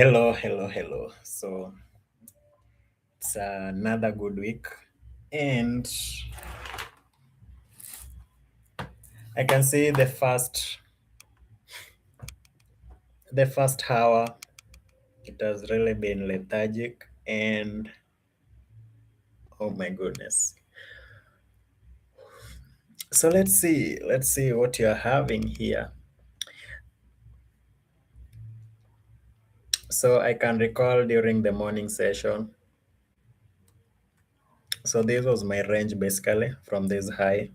Hello. So it's another good week, and I can see the first hour. It has really been lethargic, and oh my goodness. So let's see what you're having here. So I can recall during the morning session. So this was my range basically from this high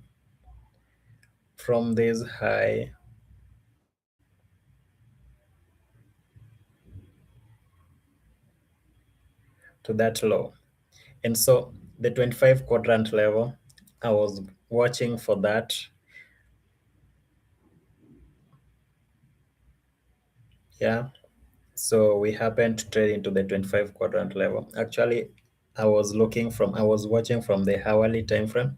to that low. And so the 25 quadrant level, I was watching for that. Yeah. So we happened to trade into the 25 quadrant level. Actually, I was watching from the hourly time frame.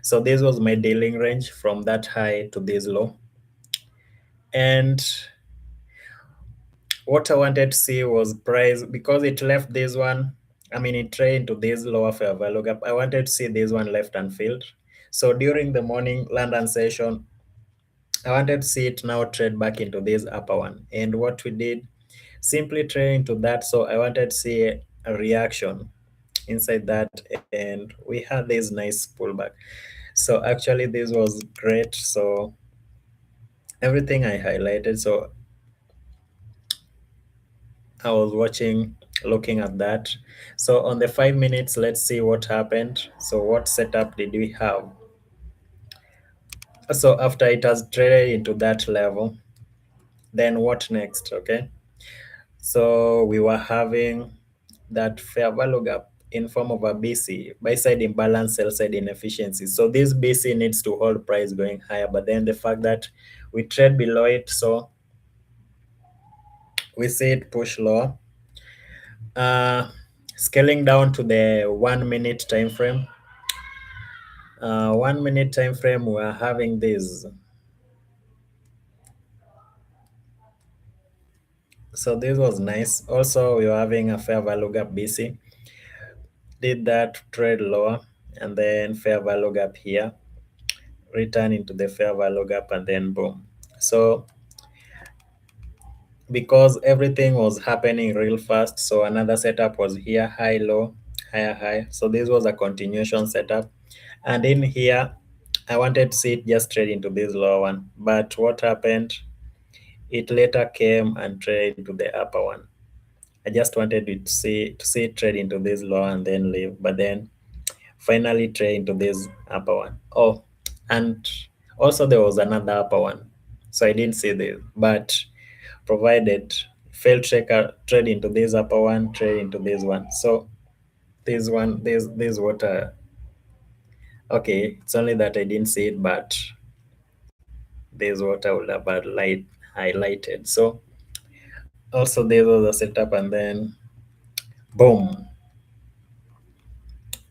So this was my dealing range from that high to this low. And what I wanted to see was price because it left this one. I mean, it traded into this lower fair value gap. I wanted to see this one left unfilled. So during the morning London session, I wanted to see it now trade back into this upper one. And what we did, simply trade into that. So I wanted to see a reaction inside that, and we had this nice pullback. So actually, this was great. So everything I highlighted. So I was watching, looking at that. So on the 5 minutes, let's see what happened. So what setup did we have? So after it has traded into that level, then what next? Okay. So we were having that fair value gap in form of a BC, buy side imbalance, sell side inefficiency. So this BC needs to hold price going higher, but then the fact that we trade below it, so we see it push lower. Uh, Scaling down to the 1 minute time frame. 1 minute time frame, we are having this. So this was nice. Also, we were having a fair value gap BC. Did that trade lower, and then fair value gap here, return into the fair value gap, and then boom. So because everything was happening real fast, so another setup was here, high low, higher high. So this was a continuation setup, and in here I wanted to see it just trade into this lower one, but what happened, it later came and trade into the upper one. I just wanted it to see it trade into this lower and then leave, but then finally trade into this upper one. Oh, and also there was another upper one. So I didn't see this, but provided failed tracker trade into this upper one, trade into this one. So this one, this water. Okay, it's only that I didn't see it, but this water would have had light highlighted. So also there was a setup, and then boom,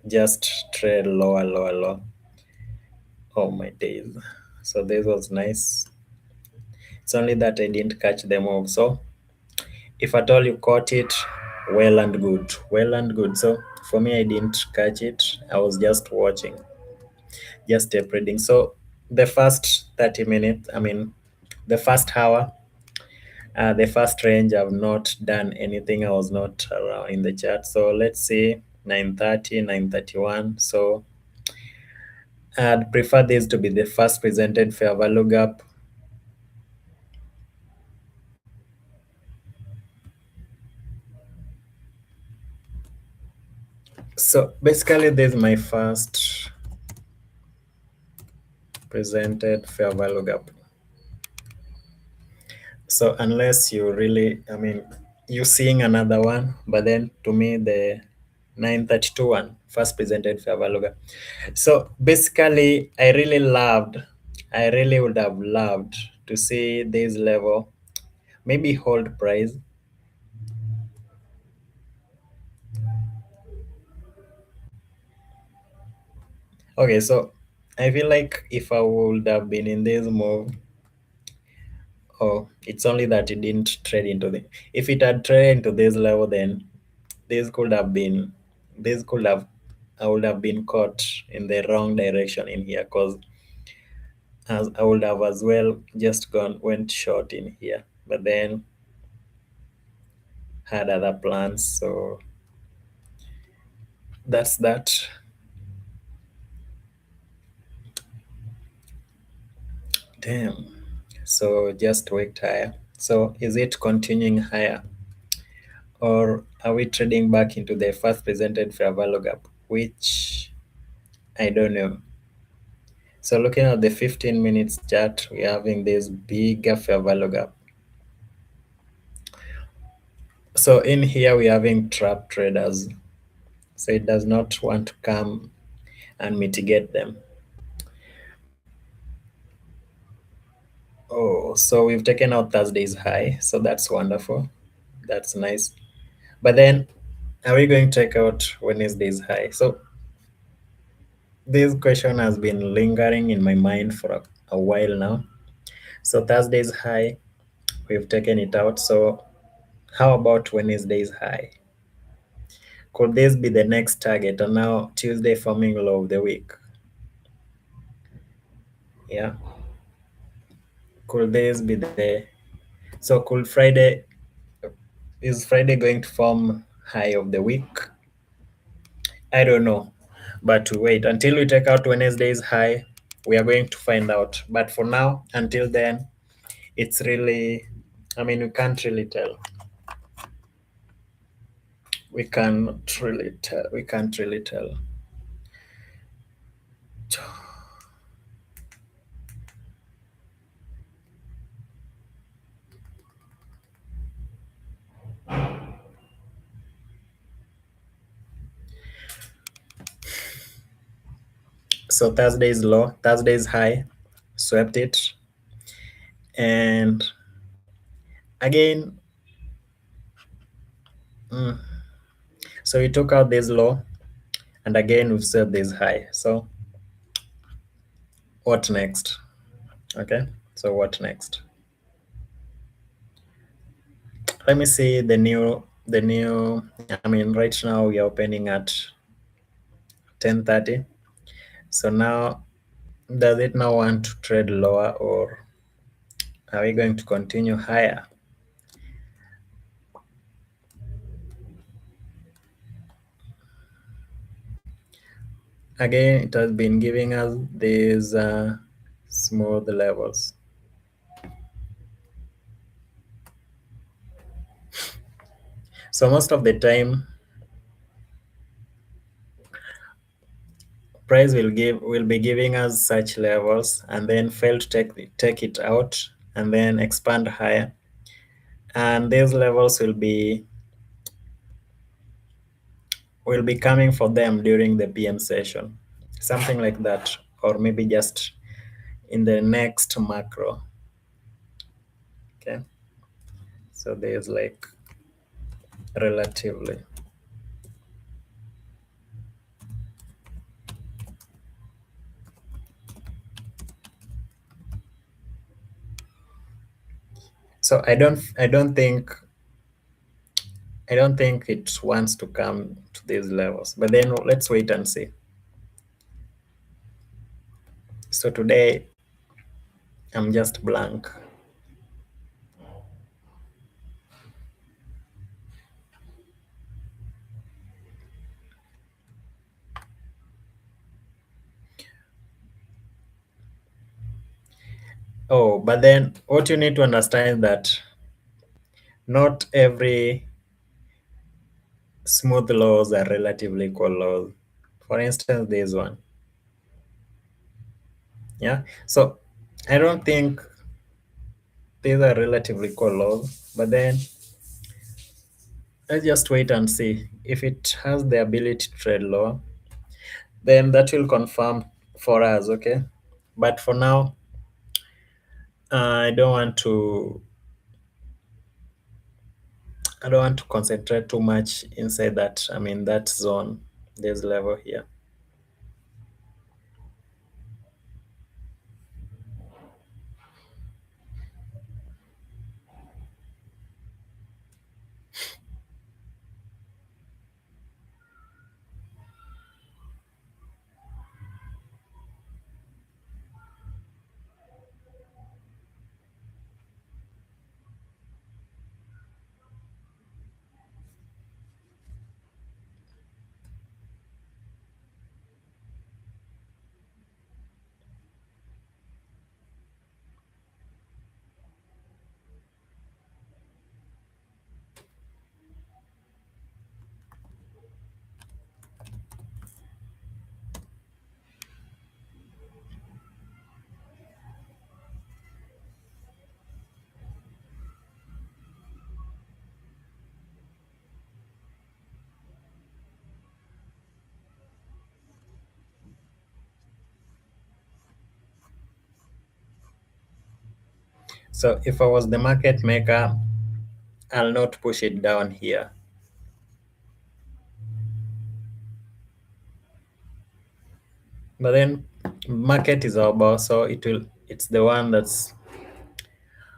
just trade lower. Oh my days. So this was nice. It's only that I didn't catch the move. So if at all you caught it, well and good. Well and good. So for me, I didn't catch it. I was just watching, just tape reading. So the first 30 minutes, I mean, the first hour, the first range, I've not done anything. I was not around in the chat. So let's say 9:30, 9:31. So I'd prefer this to be the first presented fair value gap. So basically, this is my first presented fair value gap. So unless you really, I mean, you seeing another one, but then to me the 932 one first presented fair value gap. So basically, I really would have loved to see this level, maybe hold price. Okay, so I feel like if I would have been in this move, Oh, it's only that it didn't trade into the. If it had traded into this level, then this could have been, this could have, I would have been caught in the wrong direction in here, because as I would have as well just gone went short in here, but then had other plans. So that's that. Damn. So just wicked higher. So is it continuing higher, or are we trading back into the first presented fair value gap, which I don't know. So looking at the 15 minutes chart, we're having this bigger fair value gap. So in here, we're having trap traders. So it does not want to come and mitigate them. Oh, so we've taken out Thursday's high. So that's wonderful. That's nice. But then, are we going to take out Wednesday's high? So this question has been lingering in my mind for a while now. So Thursday's high, we've taken it out. So how about Wednesday's high? Could this be the next target? And now Tuesday forming low of the week. Yeah. Could this be the, so could Friday, is Friday going to form high of the week? I don't know. But to wait until we take out Wednesday's high, we are going to find out. But for now, until then, it's really, I mean, we can't really tell. We can't really tell. We can't really tell. So Thursday's low, Thursday's high, swept it. And again, mm, so we took out this low, and again we've set this high. So what next? Okay, so what next? Let me see the new. I mean, right now we are opening at 10:30. So now, does it now want to trade lower, or are we going to continue higher? Again, it has been giving us these smooth levels. So most of the time, price will be giving us such levels and then fail to take it out and then expand higher. And these levels will be coming for them during the PM session, something like that, or maybe just in the next macro. Okay, so there's like relatively. So I don't think it wants to come to these levels, but then let's wait and see. So today I'm just blank. Oh, but then what you need to understand is that not every smooth laws are relatively equal laws. For instance, this one. Yeah. So I don't think these are relatively equal laws, but then let's just wait and see. If it has the ability to trade lower, then that will confirm for us, okay? But for now, I don't want to I don't want to concentrate too much inside that. I mean that zone, this level here. So if I was the market maker, I'll not push it down here. But then market is our boss, so it's the one that's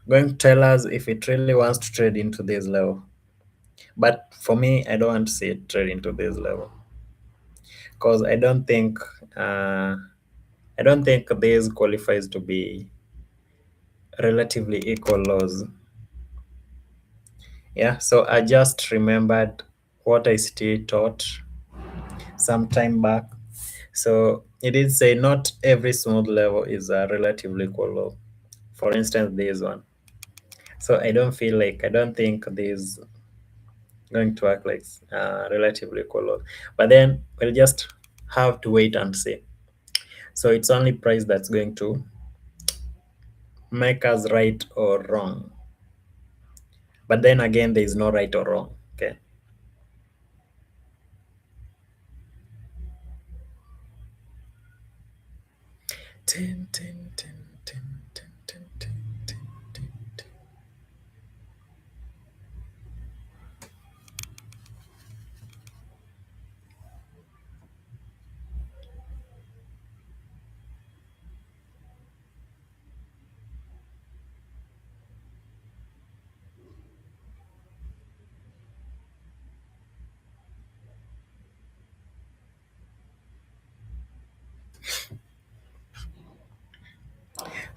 going to tell us if it really wants to trade into this level. But for me, I don't want to see it trade into this level because uh, I don't think this qualifies to be relatively equal lows. Yeah, so I just remembered what I still taught some time back. So it did say not every smooth level is a relatively equal low. For instance, this one. So I don't think this going to work like relatively equal low. But then we'll just have to wait and see. So it's only price that's going to make us right or wrong. But then again, there is no right or wrong. Okay. Tin, tin, tin, tin, tin, tin, tin, tin, tin, tin.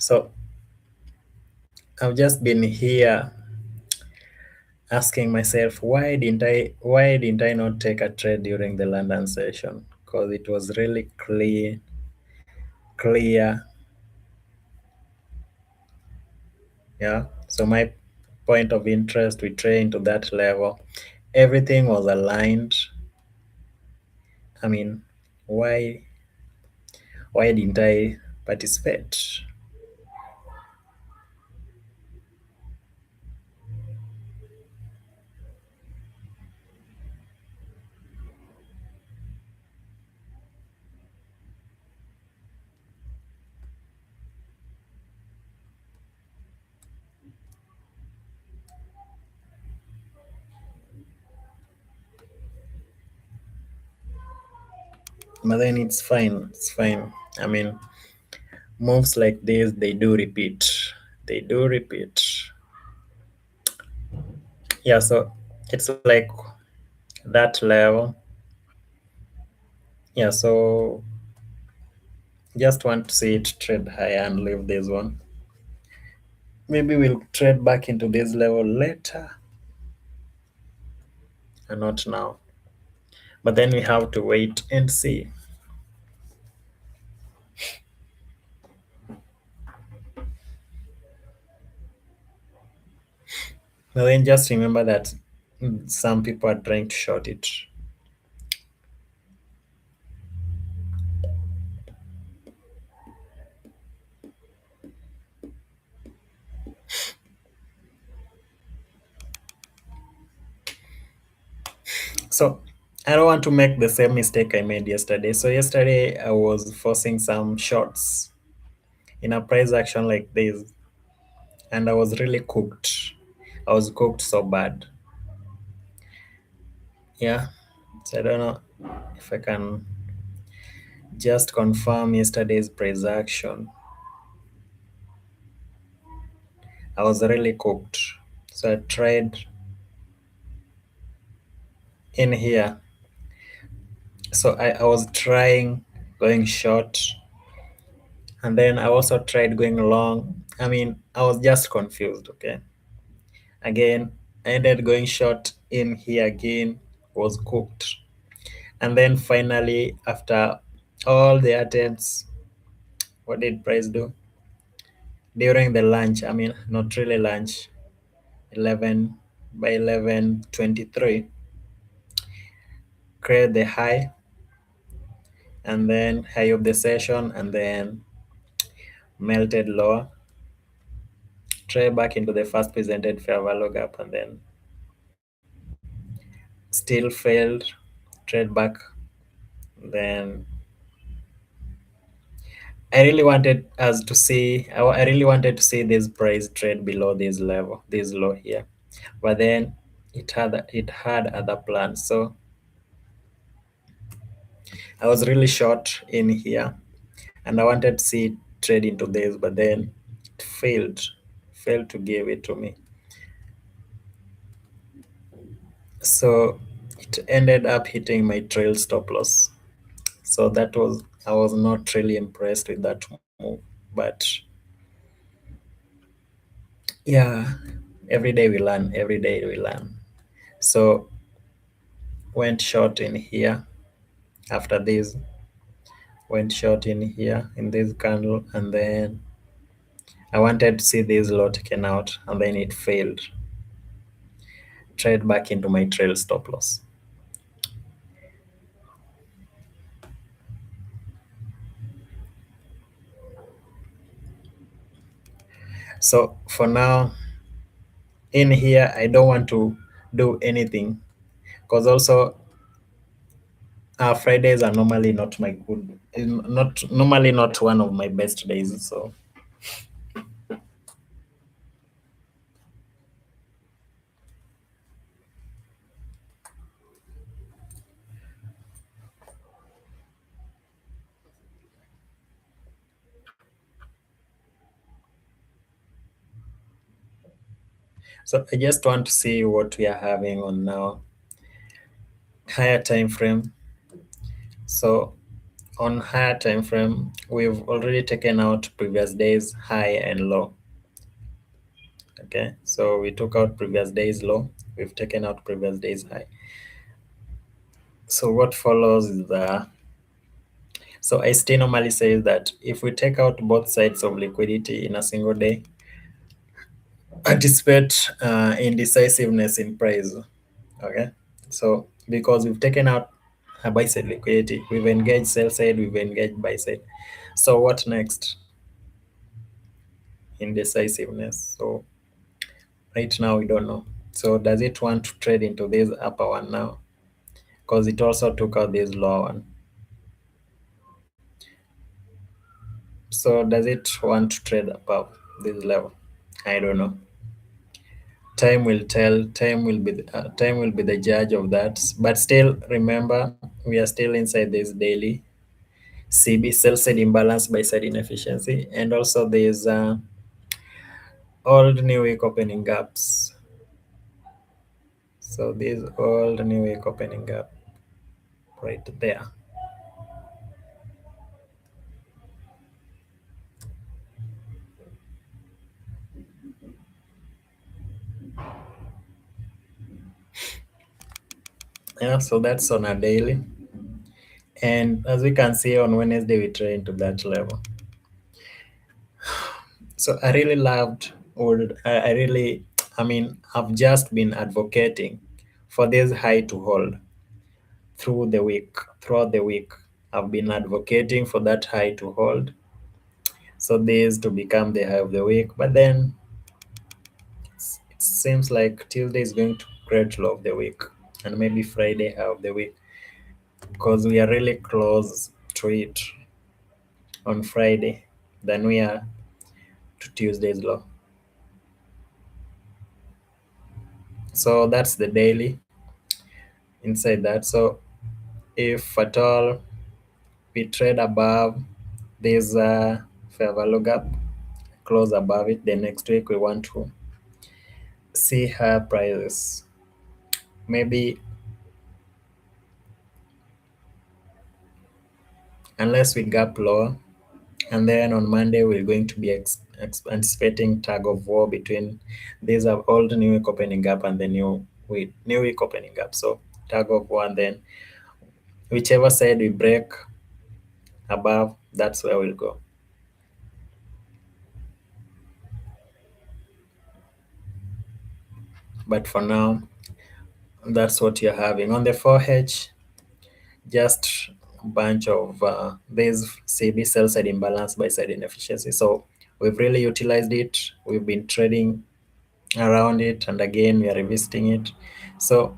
So I've just been here asking myself why didn't I not take a trade during the London session? Because it was really clear. Yeah. So my point of interest, we trained to that level. Everything was aligned. I mean, why why didn't I participate? But then it's fine. It's fine. I mean, moves like this, they do repeat. They do repeat. Yeah, so it's like that level. Yeah, so just want to see it trade higher and leave this one. Maybe we'll trade back into this level later and not now. But then we have to wait and see. But then just remember that some people are trying to short it. So I don't want to make the same mistake I made yesterday. So yesterday I was forcing some shorts in a price action like this, and I was really cooked. I was cooked so bad. Yeah. So I don't know if I can just confirm yesterday's price action. I was really cooked. So I tried in here. So I was trying going short, and then I also tried going long. I mean, I was just confused, okay? Again, I ended going short in here again, was cooked. And then finally, after all the attempts, what did price do? During the lunch, I mean, not really lunch, 11 by 11:23, create the high and then high of the session and then melted lower, try back into the first presented fair value gap and then still failed, trade back, then I really wanted us to see. I really wanted to see this price trade below this level, this low here, but then it had other plans. So I was really short in here, and I wanted to see it trade into this, but then it failed to give it to me. So it ended up hitting my trail stop loss. So that was I was not really impressed with that move, but yeah, every day we learn. Every day we learn. So went short in here. After this, went short in here in this candle, and then I wanted to see this low taken out, and then it failed. Trade back into my trail stop loss. So for now, in here, I don't want to do anything because also Fridays are normally not my good, not normally not one of my best days. So I just want to see what we are having on now higher time frame. So on higher time frame, we've already taken out previous days high and low. Okay, so we took out previous days low. We've taken out previous days high. So what follows is the so IST normally says that if we take out both sides of liquidity in a single day, anticipate indecisiveness in price. Okay, so because we've taken out a buy side liquidity, we've engaged sell side, we've engaged buy side. So what next? Indecisiveness. So right now we don't know. So does it want to trade into this upper one now? Because it also took out this lower one. So does it want to trade above this level? I don't know. Time will tell. Time will be the judge of that. But still, remember, we are still inside this daily CB sell side imbalance by side inefficiency, and also there's old new week opening gaps. So these old new week opening gap right there. Yeah, so that's on a daily. And as we can see on Wednesday, we trained to that level. So I really loved old. I really, I mean, I've just been advocating for this high to hold through the week. Throughout the week, I've been advocating for that high to hold. So this to become the high of the week. But then it seems like Tuesday is going to create low of the week, and maybe Friday high of the week because we are really close to it on Friday than we are to Tuesday's low. So that's the daily inside that. So if at all we trade above this fair value gap, close above it, the next week we want to see higher prices. Maybe unless we gap lower, and then on Monday we're going to be anticipating tug of war between these are old new week opening gap and the new week opening gap. So tug of war, and then whichever side we break above, that's where we'll go. But for now, that's what you're having on the 4H. Just a bunch of these CB sell side imbalance by side inefficiency. So we've really utilized it. We've been trading around it, and again we are revisiting it. So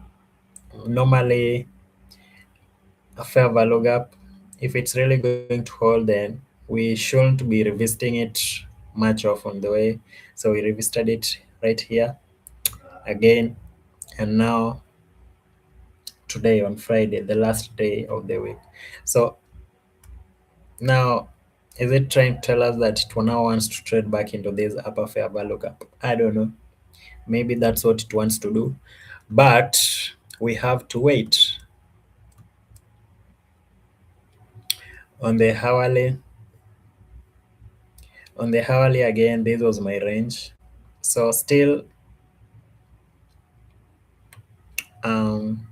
normally a fair value gap, if it's really going to hold, then we shouldn't be revisiting it much off on the way. So we revisited it right here again, and now today on Friday, the last day of the week. So now, is it trying to tell us that it now wants to trade back into this upper fair value gap? I don't know. Maybe that's what it wants to do, but we have to wait. On the hourly, again, this was my range. So still, um,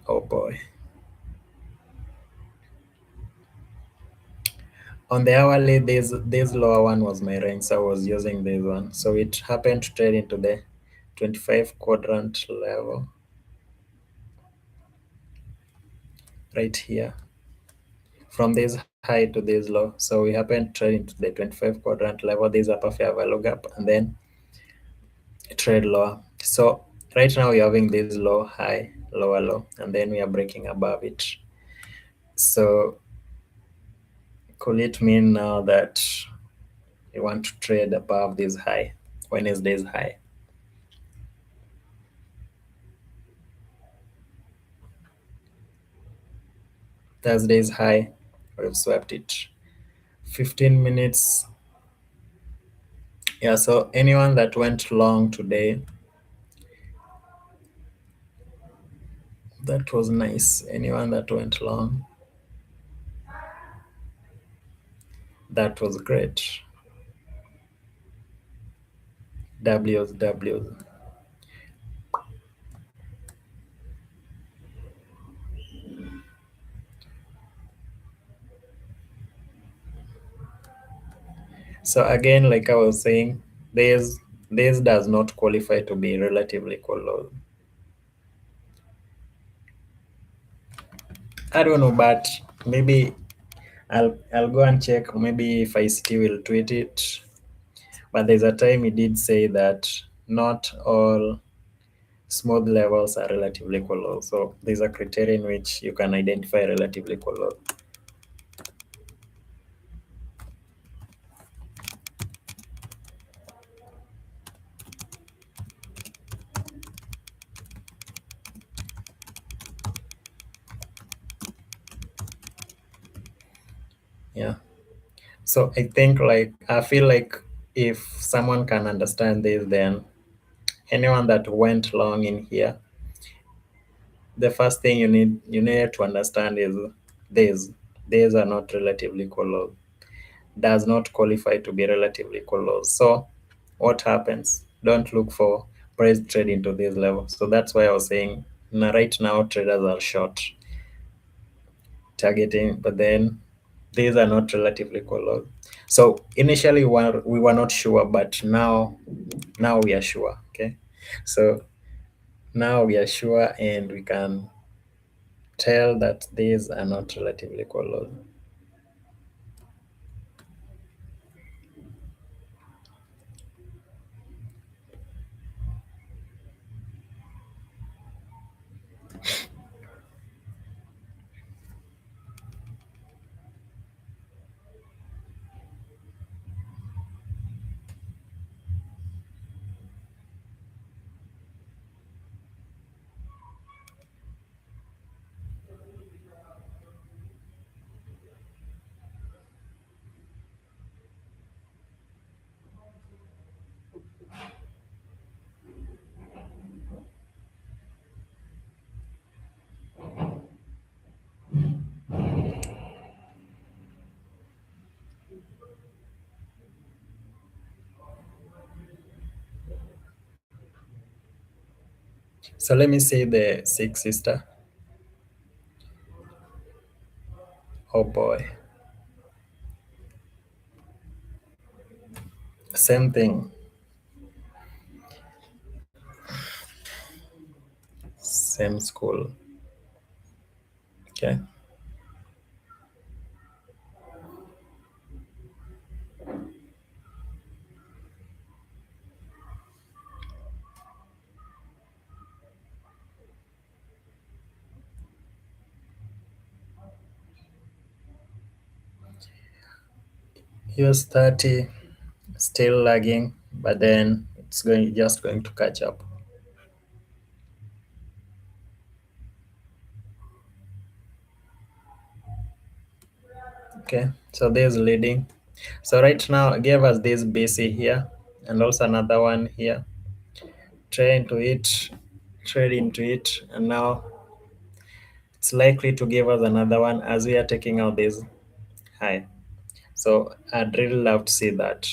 oh boy. On the hourly, this lower one was my range, so I was using this one. So it happened to trade into the 25 quadrant level right here, from this high to this low. So we happened to trade into the 25 quadrant level, this upper fair value gap, and then trade lower. So right now we're having this low, high, lower, low, and then we are breaking above it. So could it mean now that we want to trade above this high, Wednesday's high? Thursday's high, we've swept it. 15 minutes. Yeah, so anyone that went long today, that was nice. Anyone that went long, that was great. W's, W's. So again, like I was saying, this does not qualify to be relatively low. I don't know, but maybe I'll go and check. Maybe if I still will tweet it. But there's a time he did say that not all smooth levels are relatively low. So there's a criterion in which you can identify relatively low. Yeah. So I feel like if someone can understand this, then anyone that went long in here, the first thing you need to understand is these these are not relatively low. Does not qualify to be relatively low. So what happens? Don't look for price trade into this level. So that's why I was saying right now traders are short targeting, but then these are not relatively low. So initially we were not sure, but now we are sure. Okay. So now we are sure and we can tell that these are not relatively low. So let me see the six sister. Oh boy. Same thing. Same school. Okay. US 30 still lagging, but then it's going to catch up. Okay, so there's leading. So right now I gave us this BC here and also another one here. Trade into it, trade into it, and now it's likely to give us another one as we are taking out this high. So I'd really love to see that.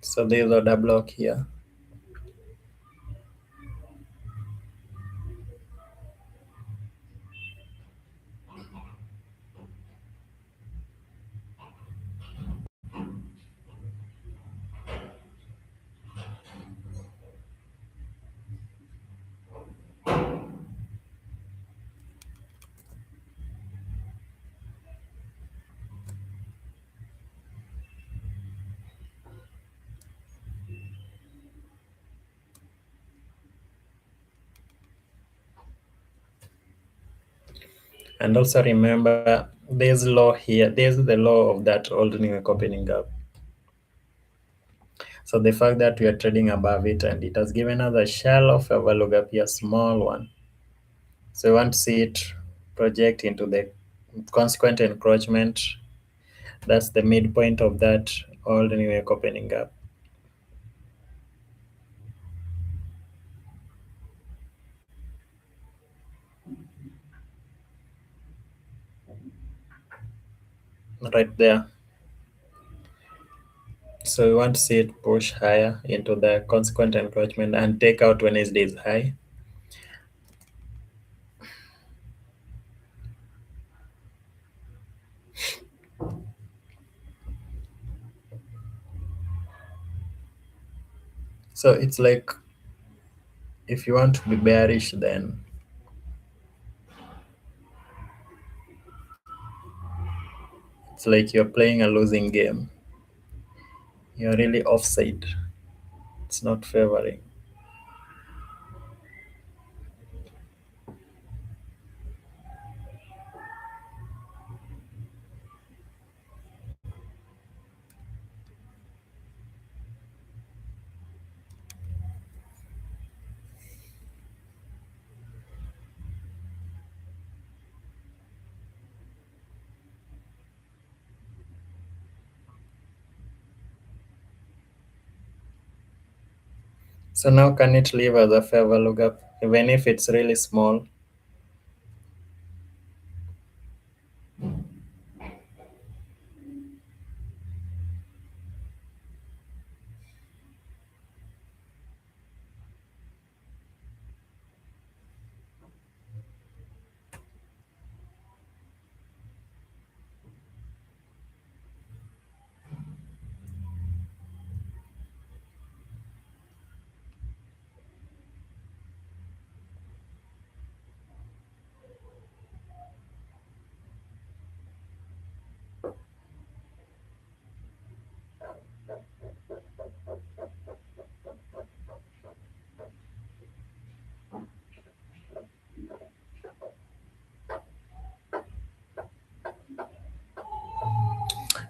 So there's order block here. And also remember there's law here. There's the law of that old New York opening gap. So the fact that we are trading above it and it has given us a shallow fair value gap here, small one. So we want to see it project into the consequent encroachment. That's the midpoint of that old New York opening gap. Right there. So we want to see it push higher into the consequent encroachment and take out Wednesday's high. So it's like if you want to be bearish, then it's like you're playing a losing game. You're really offside. It's not favoring. So now can it leave as a fair value gap, even if it's really small?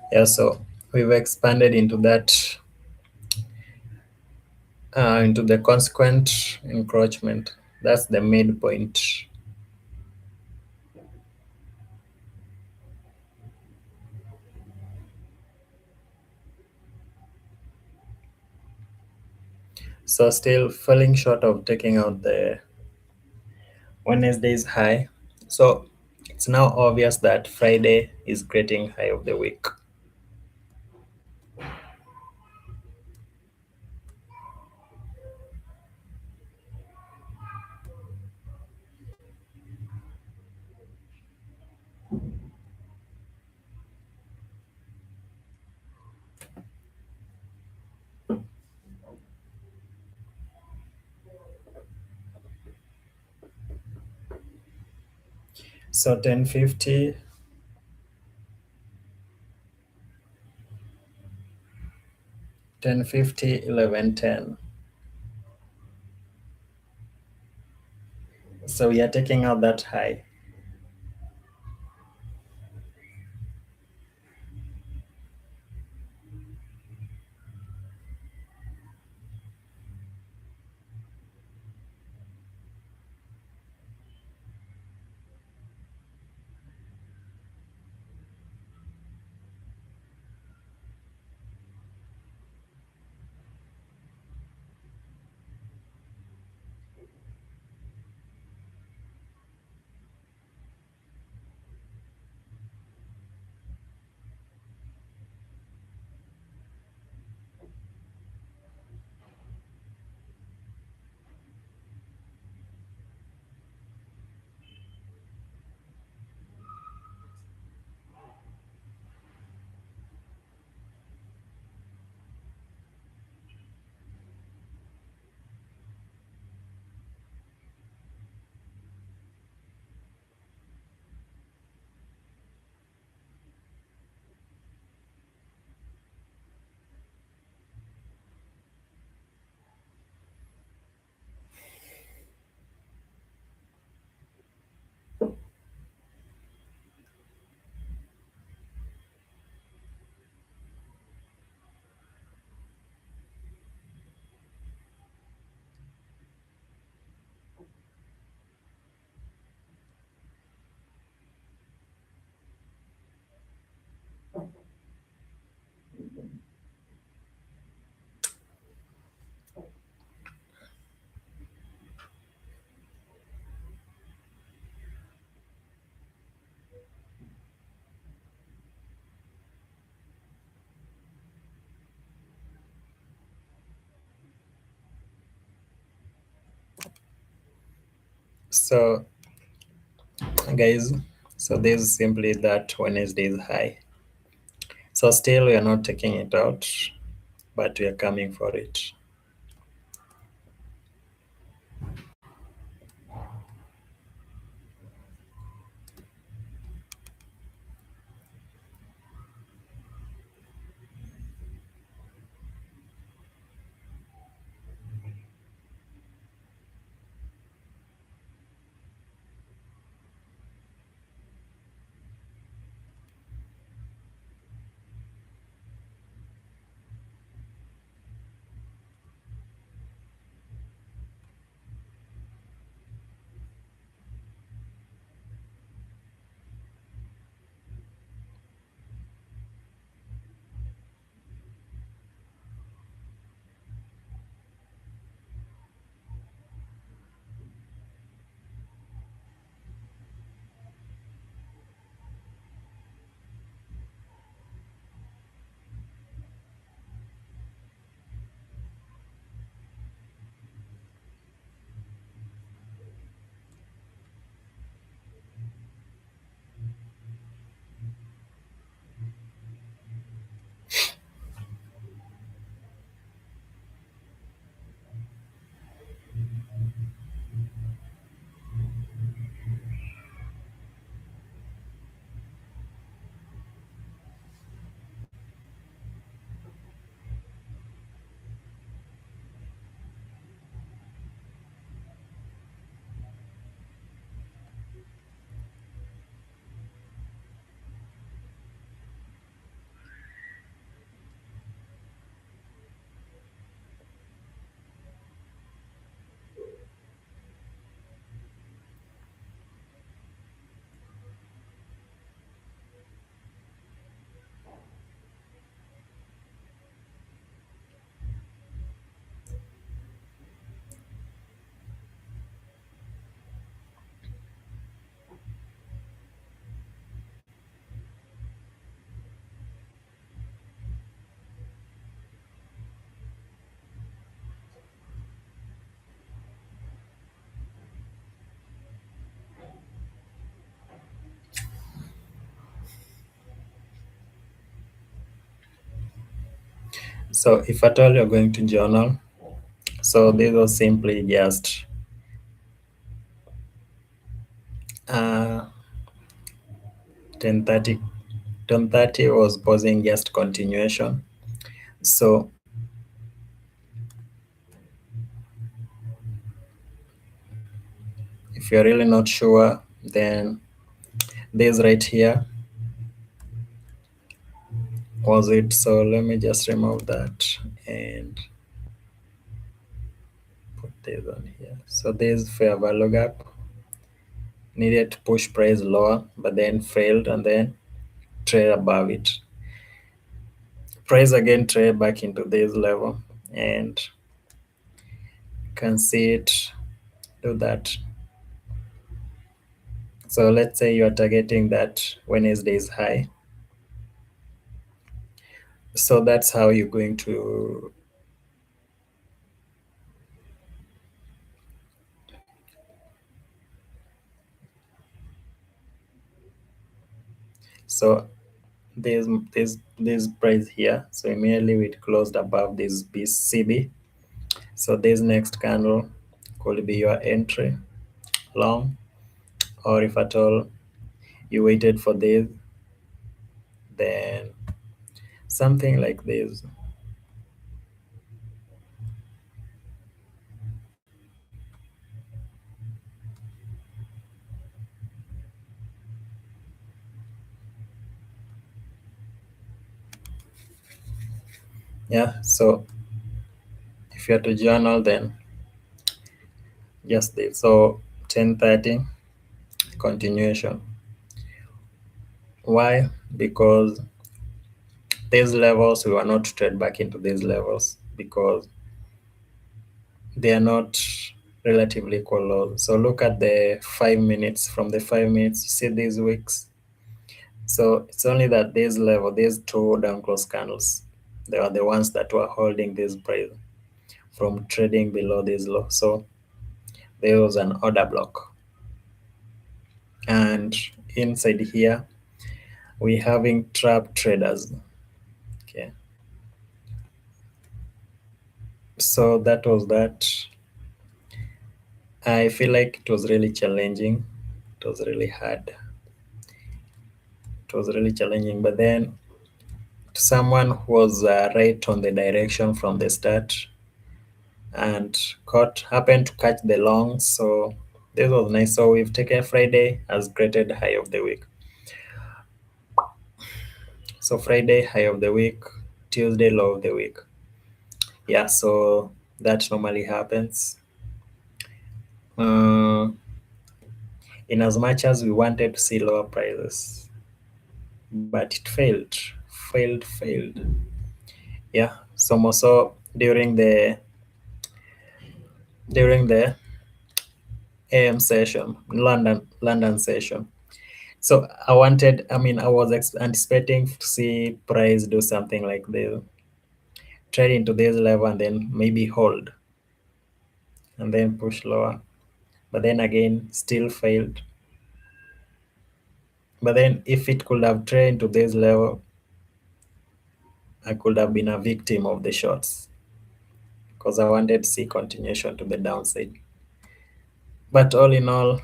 Yeah, so we've expanded into that now into the consequent encroachment. That's the midpoint. So still falling short of taking out the Wednesday's high. So it's now obvious that Friday is creating high of the week. So 1050, 1050, 1110. So we are taking out that high. So guys, so this is simply that Wednesday's high. So still we are not taking it out, but we are coming for it. So if at all you're going to journal, so this was simply just uh, 10:30. 10:30 was pausing just continuation. So if you're really not sure, then this right here was it. So let me just remove that and put this on here. So this fair value gap needed to push price lower, but then failed and then trade above it. Price again trade back into this level and can see it do that. So let's say you are targeting that Wednesday's high. So that's how you're going to so this price here. So immediately it closed above this BCB. So this next candle could be your entry long, or if at all you waited for this, then something like this. Yeah, so if you have to journal, then just this. So 10:30 continuation. Why? Because these levels, we were not trade back into these levels because they are not relatively equal lows. So look at the 5 minutes. From the 5 minutes, you see these wicks. So it's only that this level, these two down close candles, they are the ones that were holding this price from trading below this low. So there was an order block. And inside here, we having trap traders. Okay. So that was that. I feel like it was really challenging. It was really hard. It was really challenging. But then someone who was right on the direction from the start and caught happened to catch the long. So this was nice. So we've taken Friday as graded high of the week. So Friday high of the week, Tuesday low of the week. Yeah, so that normally happens. Uh, in as much as we wanted to see lower prices, but it failed. Yeah, so more so during the AM session, London session. So I was anticipating to see price do something like this, trade into this level and then maybe hold and then push lower. But then again, still failed. But then if it could have traded to this level, I could have been a victim of the shorts because I wanted to see continuation to the downside. But all in all,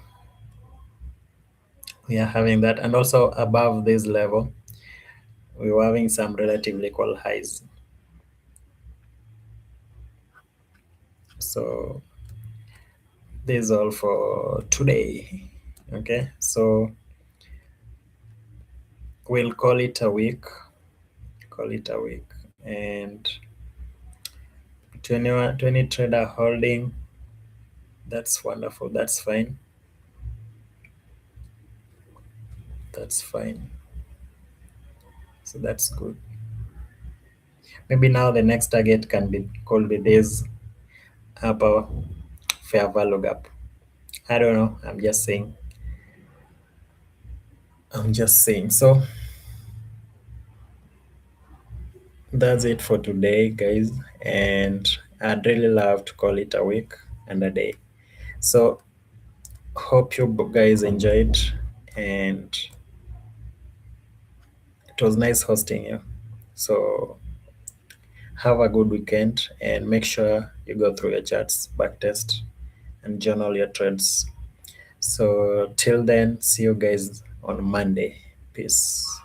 we are having that. And also above this level, we were having some relatively equal highs. So this is all for today. Okay, so we'll call it a week. Call it a week. And 20 trader holding, that's wonderful. That's fine. That's fine. So that's good. Maybe now the next target can be called be this upper fair value gap. I don't know. I'm just saying. So that's it for today, guys. And I'd really love to call it a week and a day. So hope you guys enjoyed, and it was nice hosting you. So Have a good weekend and make sure you go through your charts, backtest, and journal your trades. So till then, see you guys on Monday. Peace.